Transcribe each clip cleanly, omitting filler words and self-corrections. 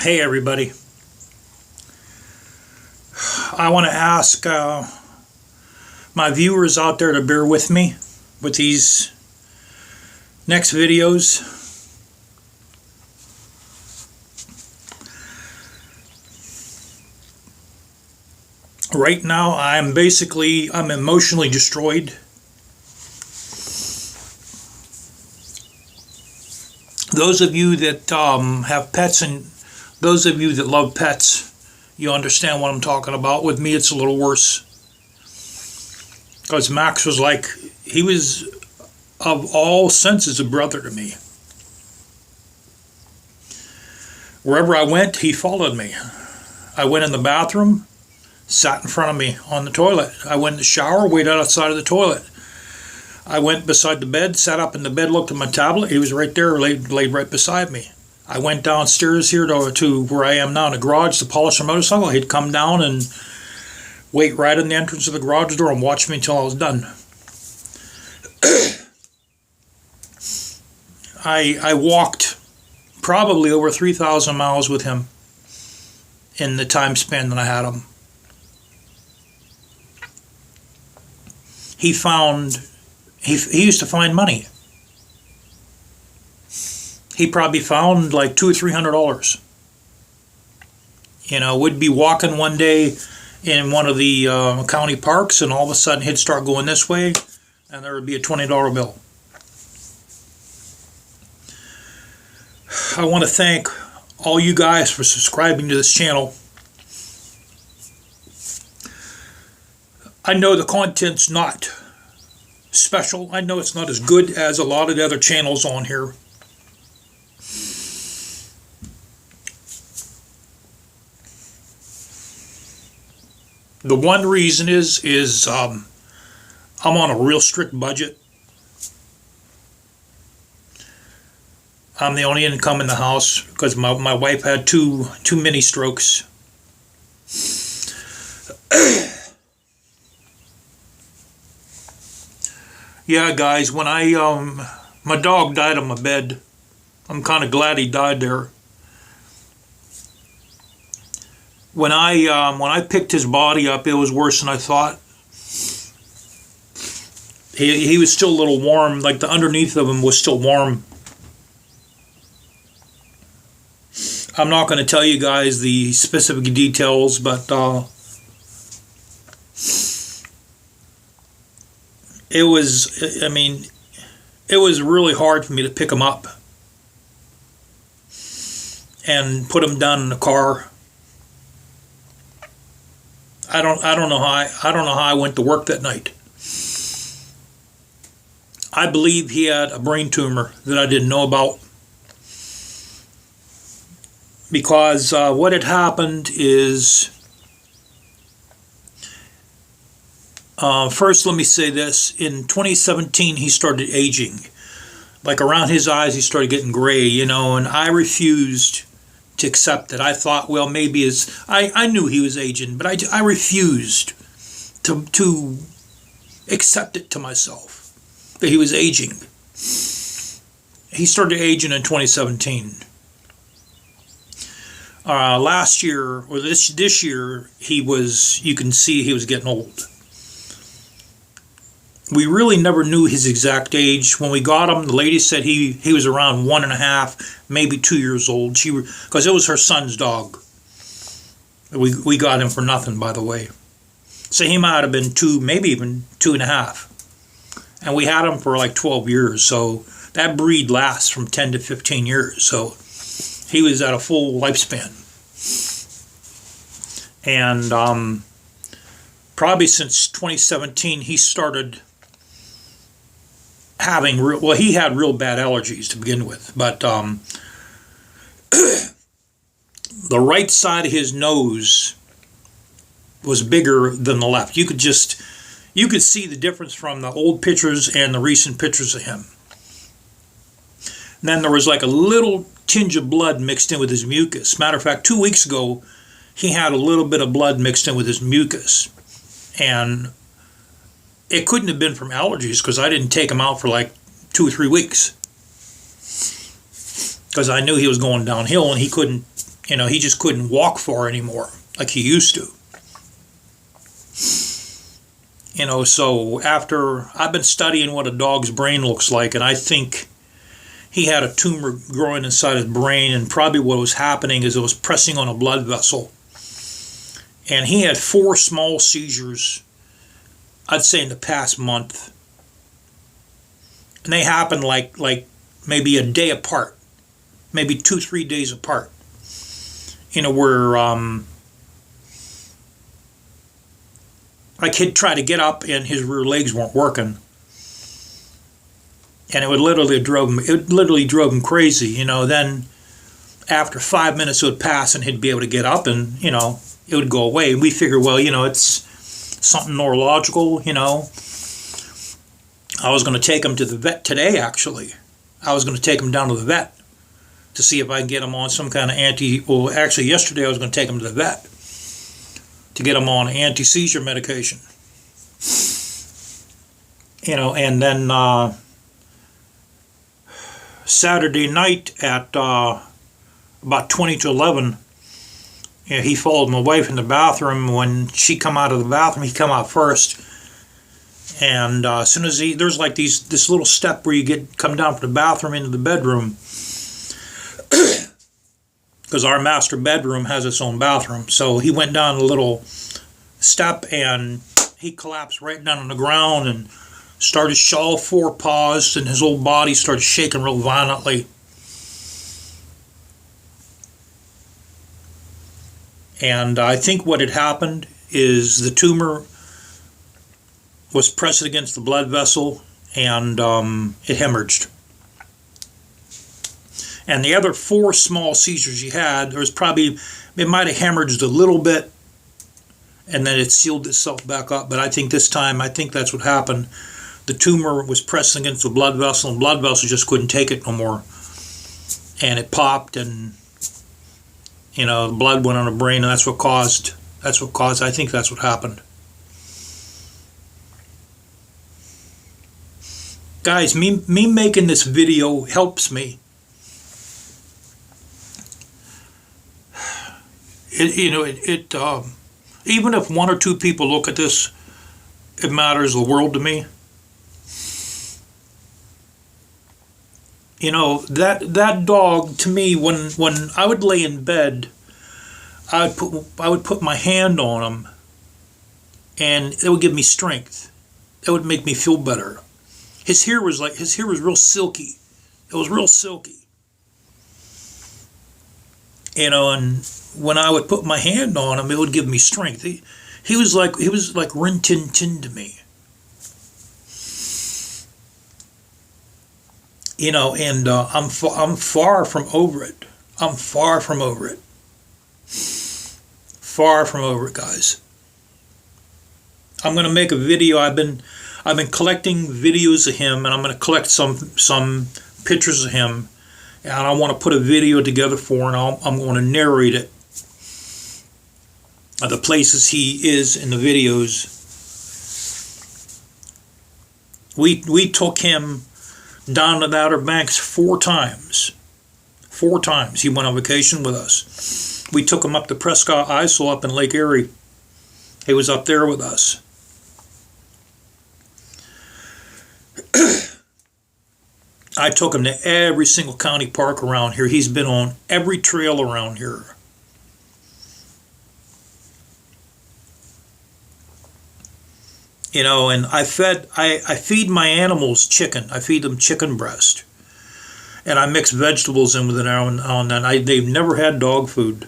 Hey everybody, I want to ask my viewers out there to bear with me with these next videos. Right now I'm emotionally destroyed. Those of you that have pets and those of you that love pets, you understand what I'm talking about. With me, it's a little worse. Because Max was he was of all senses a brother to me. Wherever I went, he followed me. I went in the bathroom, sat in front of me on the toilet. I went in the shower, waited outside of the toilet. I went beside the bed, sat up in the bed, looked at my tablet. He was right there, laid right beside me. I went downstairs here to where I am now in the garage to polish a motorcycle. He'd come down and wait right in the entrance of the garage door and watch me until I was done. I walked probably over 3,000 miles with him in the time span that I had him. He used to find money. He probably found like $200 or $300. We'd be walking one day in one of the county parks, and all of a sudden he'd start going this way, and there would be a $20 bill. I want to thank all you guys for subscribing to this channel. I know the content's not special. I know it's not as good as a lot of the other channels on here. The one reason is I'm on a real strict budget. I'm the only income in the house because my wife had two mini strokes. Yeah, guys, when my dog died on my bed. I'm kind of glad he died there. When I picked his body up, it was worse than I thought. He was still a little warm, like the underneath of him was still warm. I'm not going to tell you guys the specific details, but it was really hard for me to pick him up and put him down in the car. I don't know how I went to work that night. I believe he had a brain tumor that I didn't know about. Because what had happened is, first let me say this, in 2017 he started aging. Like around his eyes he started getting gray, and I refused to accept it. I thought, well, maybe I knew he was aging, but I refused to accept it to myself that he was aging. He started aging in 2017. Last year, or this year, you can see he was getting old. We really never knew his exact age. When we got him, the lady said he was around 1.5, maybe 2 years old. Because it was her son's dog. We got him for nothing, by the way. So he might have been 2, maybe even 2.5. And we had him for like 12 years. So that breed lasts from 10 to 15 years. So he was at a full lifespan. And probably since 2017, he started having he had real bad allergies to begin with, but the right side of his nose was bigger than the left. You could see the difference from the old pictures and the recent pictures of him. And then there was like a little tinge of blood mixed in with his mucus. Matter of fact, 2 weeks ago, he had a little bit of blood mixed in with his mucus. And it couldn't have been from allergies because I didn't take him out for like 2 or 3 weeks. Because I knew he was going downhill and he couldn't You know, he just couldn't walk far anymore like he used to. You know, so after I've been studying what a dog's brain looks like, and I think he had a tumor growing inside his brain, and probably what was happening is it was pressing on a blood vessel. And he had 4 small seizures, I'd say, in the past month. And they happened like maybe a day apart, maybe 2-3 days apart. You know, where like he'd try to get up and his rear legs weren't working. And it literally drove him crazy, you know. Then after 5 minutes it would pass and he'd be able to get up, and, you know, it would go away. And we figured, well, you know, it's something neurological, you know. I was going to take him to the vet today, actually. I was going to take him down to the vet to see if I can get him on some kind of well, actually yesterday I was going to take him to the vet to get him on anti-seizure medication. You know, and then Saturday night at about 20 to 11, you know, he followed my wife in the bathroom. When she come out of the bathroom, he come out first. And as soon as there's like this little step where you come down from the bathroom into the bedroom, because our master bedroom has its own bathroom. So he went down a little step and he collapsed right down on the ground and started all 4 paws, and his whole body started shaking real violently. And I think what had happened is the tumor was pressed against the blood vessel, and it hemorrhaged. And the other 4 small seizures he had, it might have hemorrhaged a little bit, and then it sealed itself back up. But I think this time, that's what happened. The tumor was pressed against the blood vessel, and the blood vessel just couldn't take it no more. And it popped, and, you know, the blood went on the brain, and I think that's what happened. Guys, me making this video helps me. Even if 1 or 2 people look at this, it matters the world to me. You know, that dog, to me, when I would lay in bed, I would put my hand on him, and it would give me strength. It would make me feel better. His hair was real silky. It was real silky. You know, and when I would put my hand on him, it would give me strength. He was like Rin Tin Tin to me. You know, and I'm far from over it. I'm far from over it. Far from over it, guys. I'm going to make a video. I've been collecting videos of him, and I'm going to collect some pictures of him, and I want to put a video together for him. I'm going to narrate it, the places he is in the videos. We took him down to the Outer Banks 4 times. 4 times he went on vacation with us. We took him up to Prescott Isle up in Lake Erie. He was up there with us. I took him to every single county park around here. He's been on every trail around here. You know, and I feed my animals chicken. I feed them chicken breast. And I mix vegetables in with it now and then. They've never had dog food.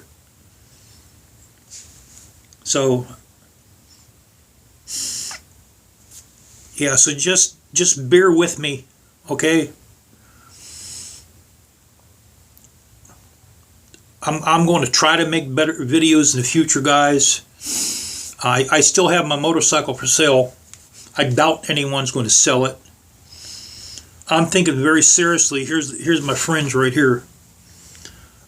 So, yeah, so just bear with me, okay? I'm going to try to make better videos in the future, guys. I still have my motorcycle for sale. I doubt anyone's going to sell it. I'm thinking very seriously. Here's my fringe right here.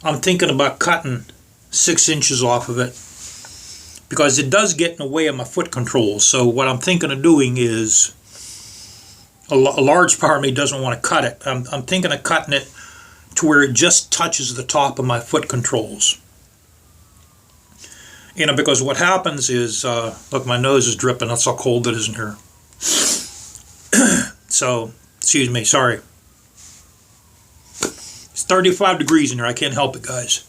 I'm thinking about cutting 6 inches off of it, because it does get in the way of my foot controls. So what I'm thinking of doing is, a large part of me doesn't want to cut it. I'm thinking of cutting it to where it just touches the top of my foot controls. You know, because what happens is, look, my nose is dripping. That's how cold it is in here. So, excuse me, sorry. It's 35 degrees in here. I can't help it, guys.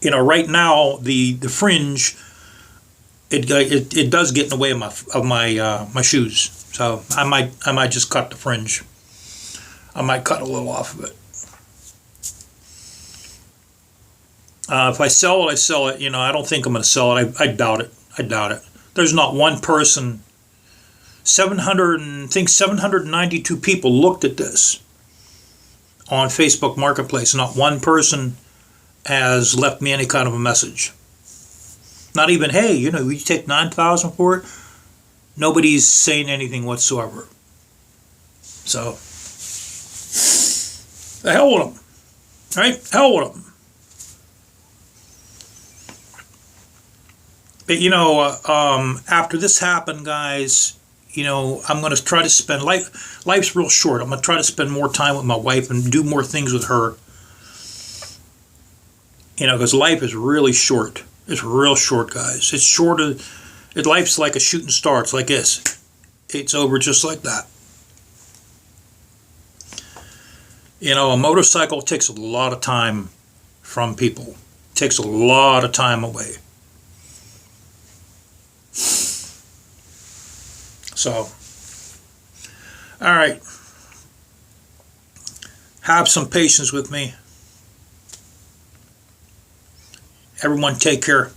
You know, right now the fringe, it does get in the way of my shoes. So I might just cut the fringe. I might cut a little off of it. If I sell it, I sell it. You know, I don't think I'm going to sell it. I doubt it. I doubt it. There's not one person. 792 people looked at this on Facebook Marketplace. Not one person has left me any kind of a message. Not even, hey, you know, you take $9,000 for it. Nobody's saying anything whatsoever. So, the hell with them, right? Hell with them. But you know, after this happened, guys, you know, I'm going to try to spend life's real short. I'm going to try to spend more time with my wife and do more things with her. You know, because life is really short. It's real short, guys. It's shorter. Life's like a shooting star. It's like this. It's over just like that. You know, a motorcycle takes a lot of time from people. It takes a lot of time away. So, all right. Have some patience with me. Everyone take care.